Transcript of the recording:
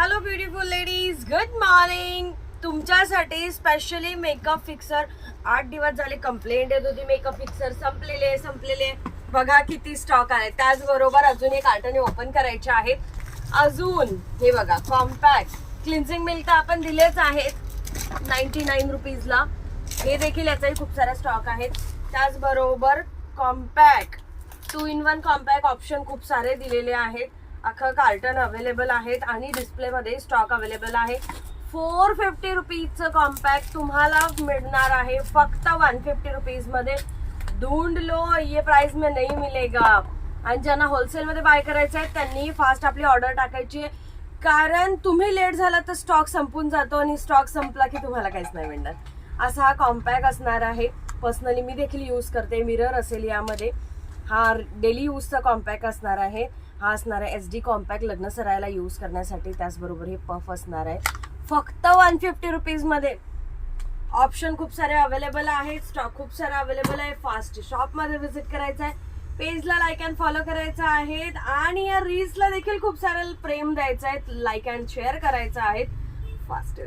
Hello beautiful ladies, good morning. तुमच्यासाठी specially makeup fixer. 8 दिवस झाले कंप्लेंट येत होती मेकअप फिक्सर संपलेले. बघा किती स्टॉक आहे. त्याचबरोबर अजून एक आर्टने ओपन करायचे आहेत. अजून हे बघा कॉम्पॅक्ट क्लिन्झिंग मिल्क तर आपण दिलेच आहेत 99 रुपीजला. हे देखील याचाही खूप सारा स्टॉक आहे. त्याचबरोबर कॉम्पॅक्ट 2 in 1 कॉम्पॅक्ट ऑप्शन खूप सारे दिलेले आहेत. अख्खं कार्टन अवेलेबल आहेत आणि डिस्प्ले मध्ये स्टॉक अवेलेबल आहे. 450 रुपीजचं कॉम्पॅक्ट तुम्हाला मिळणार आहे फक्त 150 रुपीज मध्ये. ढूंढ लो, ये प्राइस में नहीं मिलेगा. आणि ज्यांना होलसेल मध्ये बाय करायचं आहे त्यांनी फास्ट आपली ऑर्डर टाकायची, कारण तुम्ही लेट झाला तर स्टॉक संपून जातो आणि स्टॉक संपला की तुम्हाला काहीच नाही मिळणार. असा हा कॉम्पॅक्ट असणार आहे. पर्सनली मी देखील यूज करते. मिरर असेल यामध्ये. हा डेली यूजचा कॉम्पॅक्ट असणार आहे. हा असणार आहे SD कॉम्पॅक्ट लग्न सरायला यूज करण्यासाठी. त्याचबरोबर हे पफ असणार आहे फक्त 150 रुपीज मध्ये. ऑप्शन खूप सारे अवेलेबल आहेत. स्टॉक खूप सारा अवेलेबल आहे. फास्ट शॉप मध्ये व्हिजिट करायचं आहे. पेजला लाईक अँड फॉलो करायचं आहे आणि या रील्सला देखील खूप सारे प्रेम द्यायचं आहे. लाईक अँड शेअर करायचं आहे. फास्ट